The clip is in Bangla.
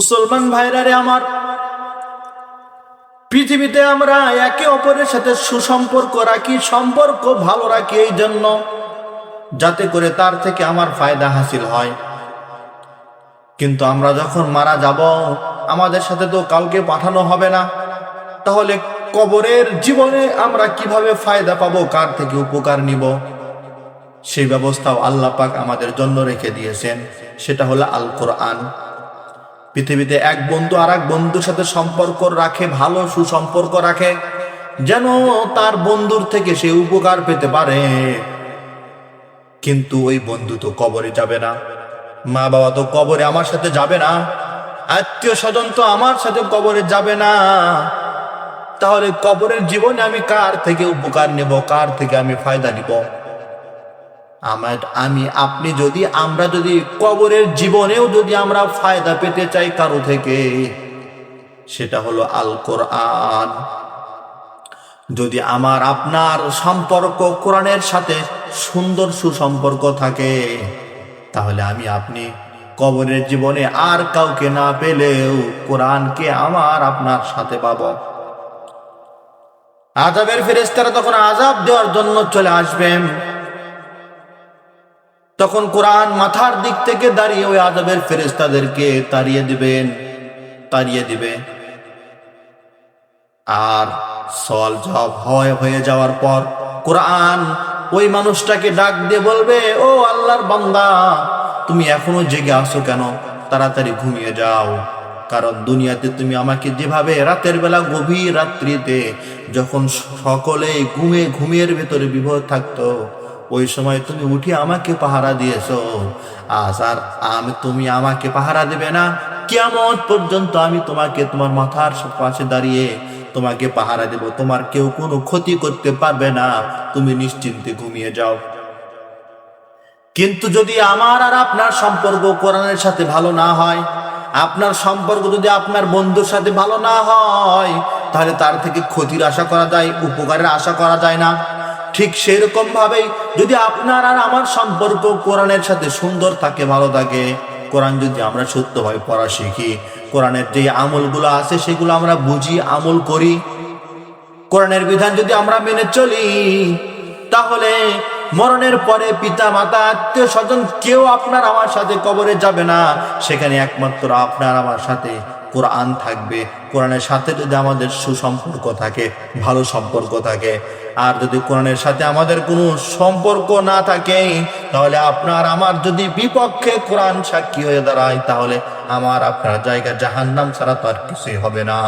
মুসলমান ভাইরা রে আমার, পৃথিবীতে আমরা একে অপরের সাথে সুসম্পর্ক রাখি, সম্পর্ক ভালো রাখি এই জন্য যাতে করে তার থেকে আমার ফায়দা হাসিল হয়। কিন্তু আমরা যখন মারা যাব, আমাদের সাথে তো কাউকে পাঠানো হবে না। তাহলে কবরের জীবনে আমরা কিভাবে ফায়দা পাবো, কার থেকে উপকার নিব, সেই ব্যবস্থাও আল্লাহ পাক আমাদের জন্য রেখে দিয়েছেন। সেটা হলো আল কোরআন। পৃথিবীতে এক বন্ধু আর এক বন্ধুর সাথে সম্পর্ক রাখে, ভালো সুসম্পর্ক রাখে, যেন তার বন্ধুর থেকে সে উপকার পেতে পারে। কিন্তু ওই বন্ধু তো কবরে যাবে না, মা বাবা তো কবরে আমার সাথে যাবে না, আত্মীয় স্বজন তো আমার সাথে কবরে যাবে না। তাহলে কবরের জীবনে আমি কার থেকে উপকার নেব, কার থেকে আমি ফায়দা নিব? আমরা যদি কবরের জীবনেও যদি আমরা ফায়দা পেতে চাই কারো থেকে, সেটা হলো আল কোরআন। যদি আমার আপনার সম্পর্ক কোরআনের সাথে সুন্দর সুসম্পর্ক থাকে, তাহলে আপনি কবরের জীবনে আর কাউকে না পেলেও কোরআনকে আমার আপনার সাথে পাব। আযাবের ফেরেশতারা তখন আযাব দেওয়ার জন্য চলে আসবেন, তখন কোরআন মাথার দিক থেকে দাঁড়িয়ে ওই আযাবের ফেরেশতাদেরকে তাড়িয়ে দিবে। আর সওয়াল জবাব হয়ে যাওয়ার পর কোরআন ওই মানুষটাকে ডাক দিয়ে বলবে, ও আল্লাহর বান্দা, তুমি এখনো জেগে আছো কেন? তাড়াতাড়ি ঘুমিয়ে যাও। কারণ দুনিয়াতে তুমি আমাকে যেভাবে রাতের বেলা গভীর রাত্রিতে যখন সকলে ঘুমের ভেতরে বিভোর থাকতো, ওই সময় তুমি উঠে আমাকে পাহারা দিয়েছো। আজ আর তুমি আমাকে পাহারা দেবে না, কিয়ামত পর্যন্ত আমি তোমাকে তোমার মাথার পাশে দাঁড়িয়ে তোমাকে পাহারা দেব। তোমার কেউ কোনো ক্ষতি করতে পারবে না, তুমি নিশ্চিন্তে ঘুমিয়ে যাও। কিন্তু যদি আমার আর আপনার সম্পর্ক কোরআনের সাথে ভালো না হয়, আপনার সম্পর্ক যদি আপনার বন্ধুর সাথে ভালো না হয়, তাহলে তার থেকে ক্ষতির আশা করা যায়, উপকারের আশা করা যায় না। ঠিক সেরকম ভাবেই যদি আপনার আর আমার সম্পর্ক কোরআনের সাথে সুন্দর থাকে, ভালো থাকে, কোরআন যদি আমরা সত্যভাবে পড়া শিখি, কোরআনের যে আমলগুলো আছে সেগুলো আমরা বুঝি, আমল করি, কোরআনের বিধান যদি আমরা মেনে চলি, তাহলে মরণের পরে পিতা মাতা আত্মীয় স্বজন কেউ আপনার আমার সাথে কবরে যাবে না। সেখানে একমাত্র আপনার আমার সাথে কোরআন থাকবে। কোরআনের সাথে যদি আমাদের সুসম্পর্ক থাকে, ভালো সম্পর্ক থাকে, আর যদি কোরআনের সাথে আমাদের কোনো সম্পর্ক না থাকে, তাহলে আপনার আমার যদি বিপক্ষে কোরআন সাক্ষী হয়ে দাঁড়ায়, তাহলে আমার আপনার জায়গা জাহান্নাম ছাড়া তো আর কিছুই হবে না।